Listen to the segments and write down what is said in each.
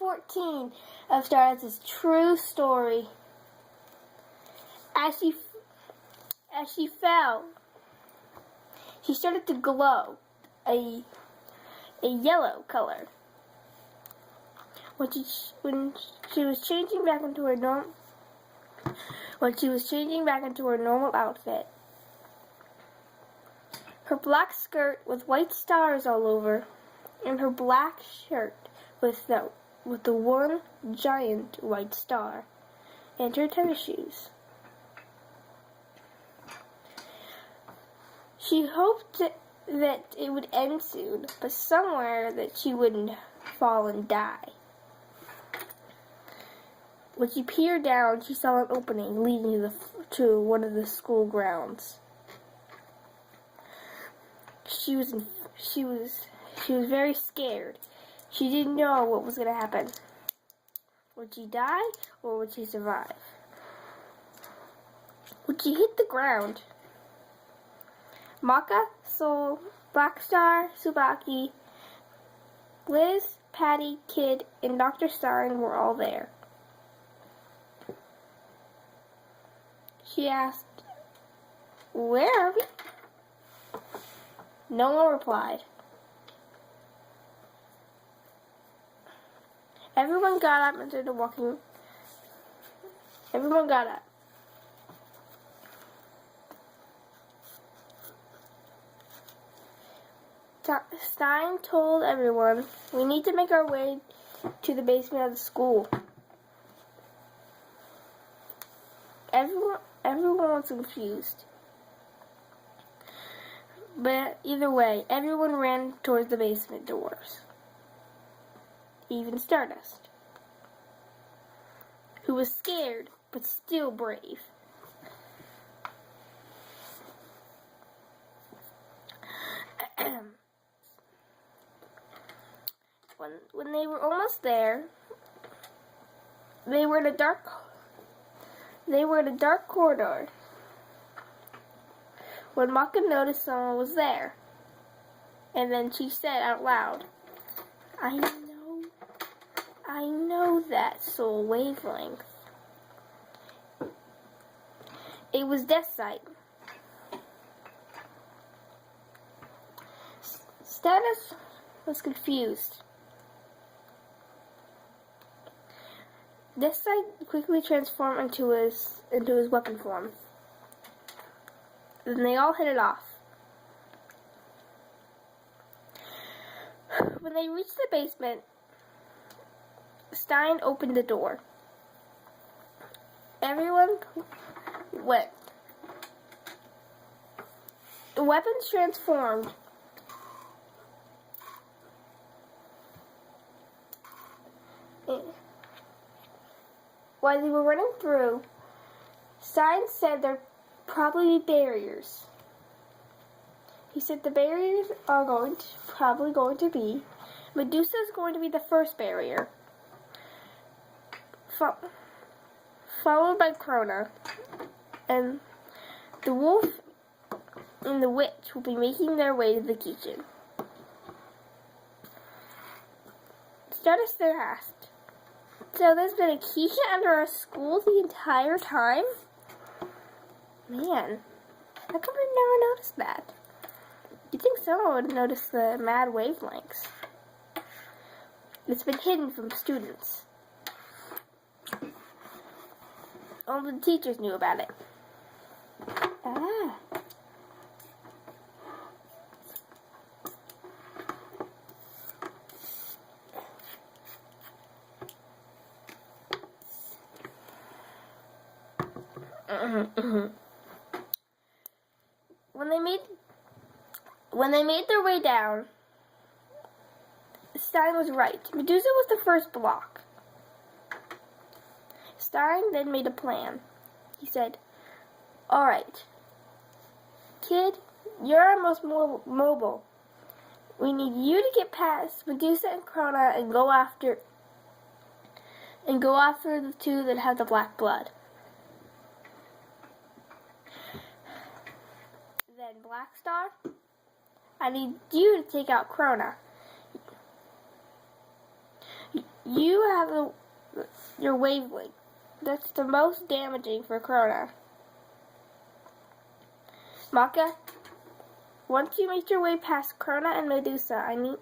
14 of Stardust's True story. As she fell, she started to glow a yellow color. When she was changing back into her normal outfit, her black skirt with white stars all over, and her black shirt with the one giant white star, and her tennis shoes. She hoped that it would end soon, but somewhere that she wouldn't fall and die. When she peered down, she saw an opening leading to one of the school grounds. She was very scared. She didn't know what was going to happen. Would she die or would she survive? When she hit the ground, Maka, Soul, Blackstar, Tsubaki, Liz, Patty, Kid, and Dr. Stein were all there. She asked, "Where are we?" No one replied. Everyone got up and started walking. Everyone got up. Stein told everyone, "We need to make our way to the basement of the school." Everyone was confused. But either way, everyone ran towards the basement doors. Even Stardust, who was scared but still brave. When they were almost there, they were in a dark corridor. When Maka noticed someone was there, and then she said out loud, I know that soul wavelength." It was Death Sight. Stardust was confused. Death Sight quickly transformed into his weapon form. Then they all hit it off. When they reached the basement, Stein opened the door. Everyone went. The weapons transformed. While they were running through, Stein said there'd probably be barriers. He said the barriers are probably going to be Medusa is going to be the first barrier, followed by Krona, and the wolf and the witch will be making their way to the kitchen. Stardust then asked, "So there's been a Keisha under our school the entire time? Man, how come I never noticed that? You'd think someone would notice the mad wavelengths. It's been hidden from students. Only the teachers knew about it." Ah. When they made their way down, Stein was right. Medusa was the first block. Stein then made a plan. He said, "All right, Kid, you're our most mobile. We need you to get past Medusa and Krona and go after the two that have the black blood. Then Blackstar, I need you to take out Krona. You have your wavelength. That's the most damaging for Krona. Maka, once you make your way past Krona and Medusa,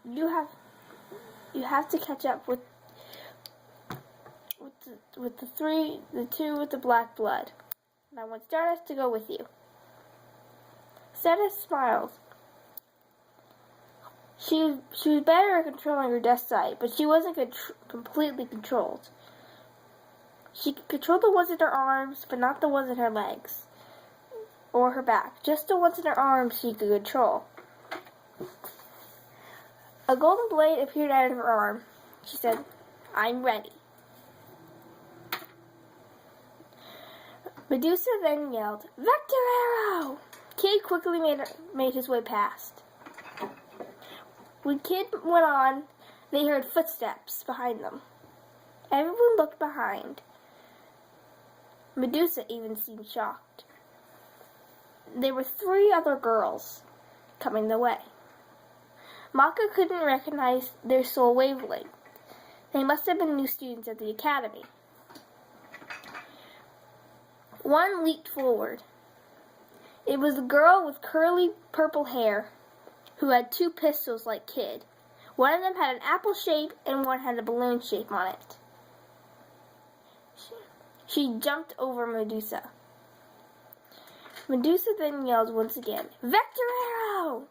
you have to catch up with the two with the black blood. And I want Stardust to go with you. Stardust smiles. She was better at controlling her death sight, but she wasn't completely controlled. She could control the ones in her arms, but not the ones in her legs or her back. Just the ones in her arms she could control. A golden blade appeared out of her arm. She said, "I'm ready." Medusa then yelled, "Vector arrow!" Kid quickly made his way past. When Kid went on, they heard footsteps behind them. Everyone looked behind. Medusa even seemed shocked. There were 3 other girls coming their way. Maka couldn't recognize their soul wavelength. They must have been new students at the academy. One leaped forward. It was a girl with curly purple hair who had 2 pistols like Kid. One of them had an apple shape and one had a balloon shape on it. She jumped over Medusa. Medusa then yelled once again, "Vector arrow!"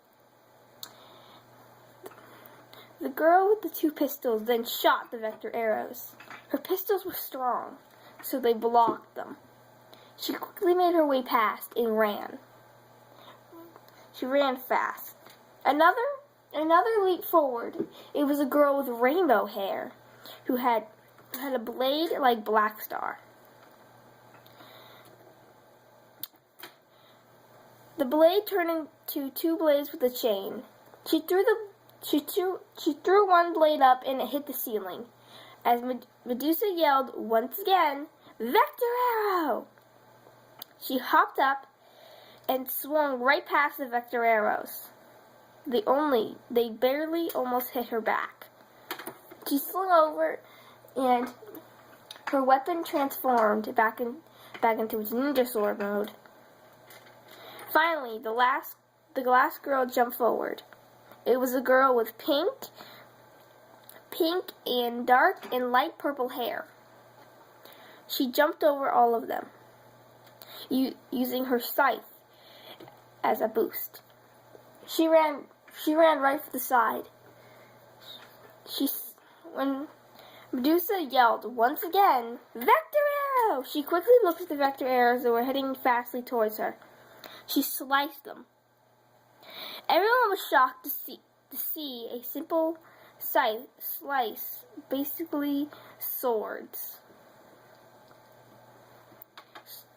The girl with the 2 pistols then shot the vector arrows. Her pistols were strong, so they blocked them. She quickly made her way past and ran. She ran fast. Another leap forward. It was a girl with rainbow hair who had a blade like Black Star. The blade turned into 2 blades with a chain. She threw one blade up and it hit the ceiling. As Medusa yelled once again, "Vector arrow!" She hopped up and swung right past the vector arrows. They barely almost hit her back. She slung over and her weapon transformed back into its ninja sword mode. Finally, the glass girl jumped forward. It was a girl with pink and dark and light purple hair. She jumped over all of them, using her scythe as a boost. She ran right for the side. When Medusa yelled once again, "Vector arrow!" She quickly looked at the vector arrows that were heading fastly towards her. She sliced them. Everyone was shocked to see a simple slice, basically swords.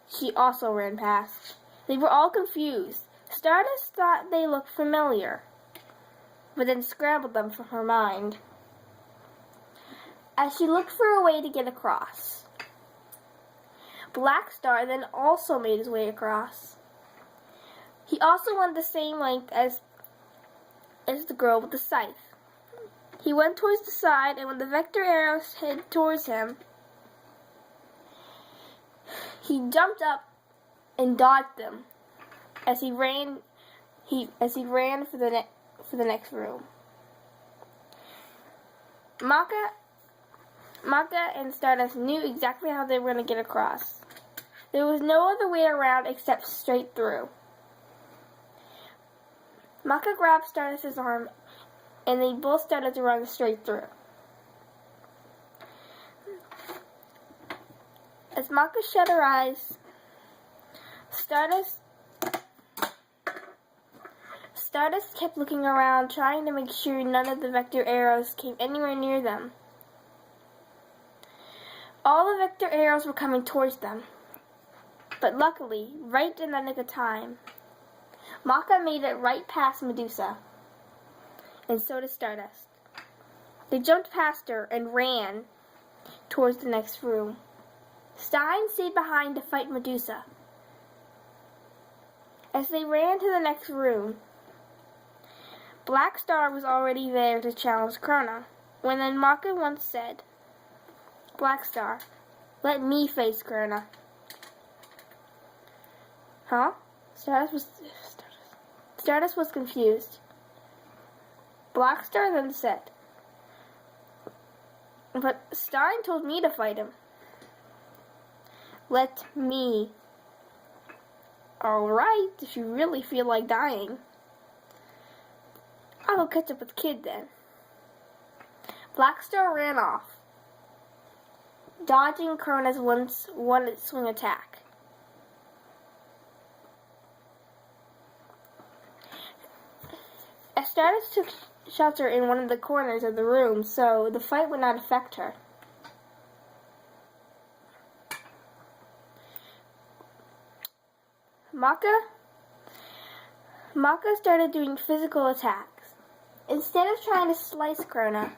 She also ran past. They were all confused. Stardust thought they looked familiar, but then scrambled them from her mind as she looked for a way to get across. Black Star then also made his way across. He also went the same length as the girl with the scythe. He went towards the side, and when the vector arrows headed towards him, he jumped up and dodged them as he ran for the next room. Maka and Stardust knew exactly how they were going to get across. There was no other way around except straight through. Maka grabbed Stardust's arm, and they both started to run straight through. As Maka shut her eyes, Stardust kept looking around, trying to make sure none of the vector arrows came anywhere near them. All the vector arrows were coming towards them, but luckily, right in the nick of time, Maka made it right past Medusa, and so did Stardust. They jumped past her and ran towards the next room. Stein stayed behind to fight Medusa. As they ran to the next room, Black Star was already there to challenge Krona. When then Maka once said, Black Star, let me face Krona. Huh? Stardust was confused. Black Star then said, but Stein told me to fight him. Let me. Alright, if you really feel like dying. I'll go catch up with Kid then. Black Star ran off, dodging Krona's one swing attack. Stardust took shelter in one of the corners of the room, so the fight would not affect her. Maka started doing physical attacks. Instead of trying to slice Krona,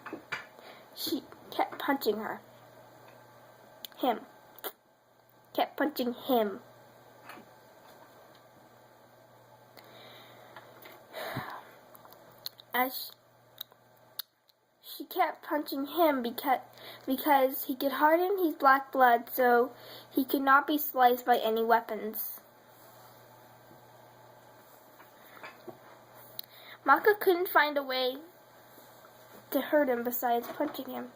she kept punching him. Kept punching him. As she kept punching him because he could harden his black blood so he could not be sliced by any weapons. Maka couldn't find a way to hurt him besides punching him.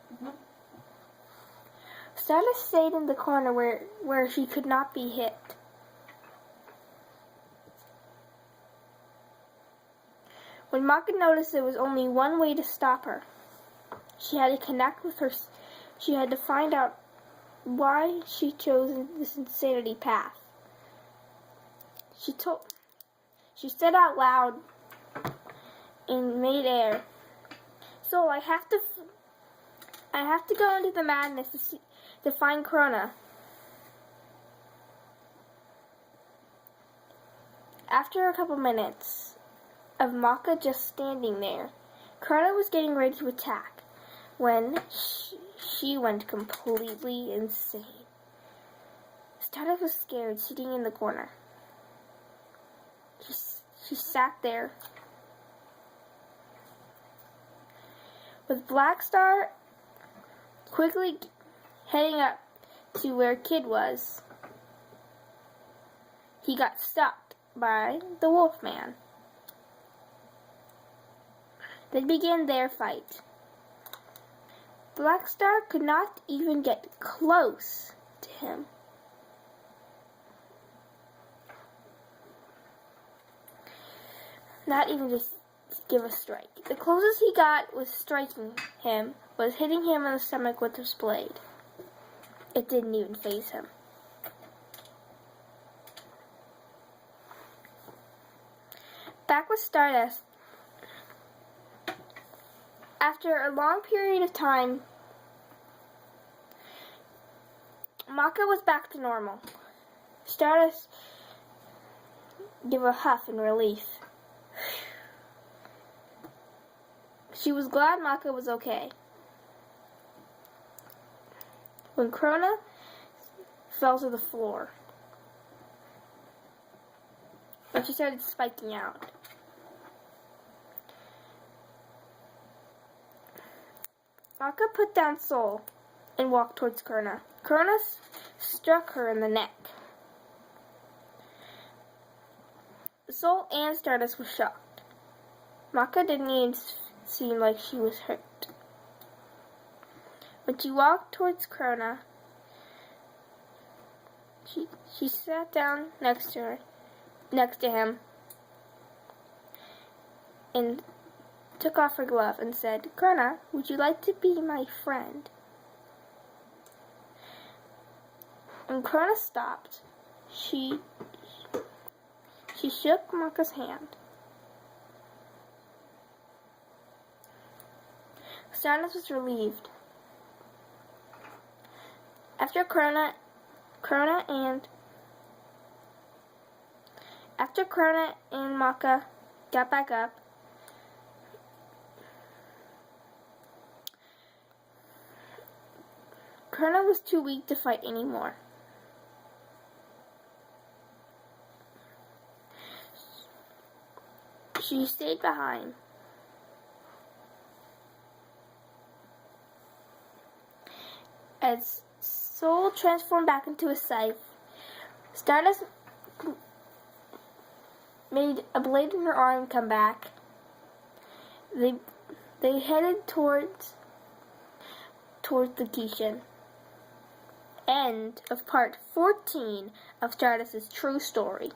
Stardust stayed in the corner where she could not be hit. When Maka noticed there was only one way to stop her, she had to connect with her. She had to find out why she chose this insanity path. She said out loud in midair, "So I have to go into the madness to find Krona." After a couple minutes of Maka just standing there, Krona was getting ready to attack when she went completely insane. Stardust was scared, sitting in the corner. She sat there with Black Star quickly heading up to where Kid was. He got stopped by the Wolfman. They began their fight. Black Star could not even get close to him. Not even just give a strike. The closest he got was striking him, was hitting him in the stomach with his blade. It didn't even faze him. Back with Stardust. After a long period of time, Maka was back to normal. Stardust gave a huff in relief. She was glad Maka was okay. When Krona fell to the floor, when she started spiking out, Maka put down Soul and walked towards Krona. Krona struck her in the neck. Soul and Stardust were shocked. Maka didn't even seem like she was hurt. When she walked towards Krona, she sat down next to him, and took off her glove and said, "Krona, would you like to be my friend?" When Krona stopped, she shook Maka's hand. Stardust was relieved. After Krona and Maka got back up, Krona was too weak to fight anymore. She stayed behind as Soul transformed back into a scythe, Stardust made a blade in her arm come back. They headed towards the Kishin. End of part 14 of Stardust's True story.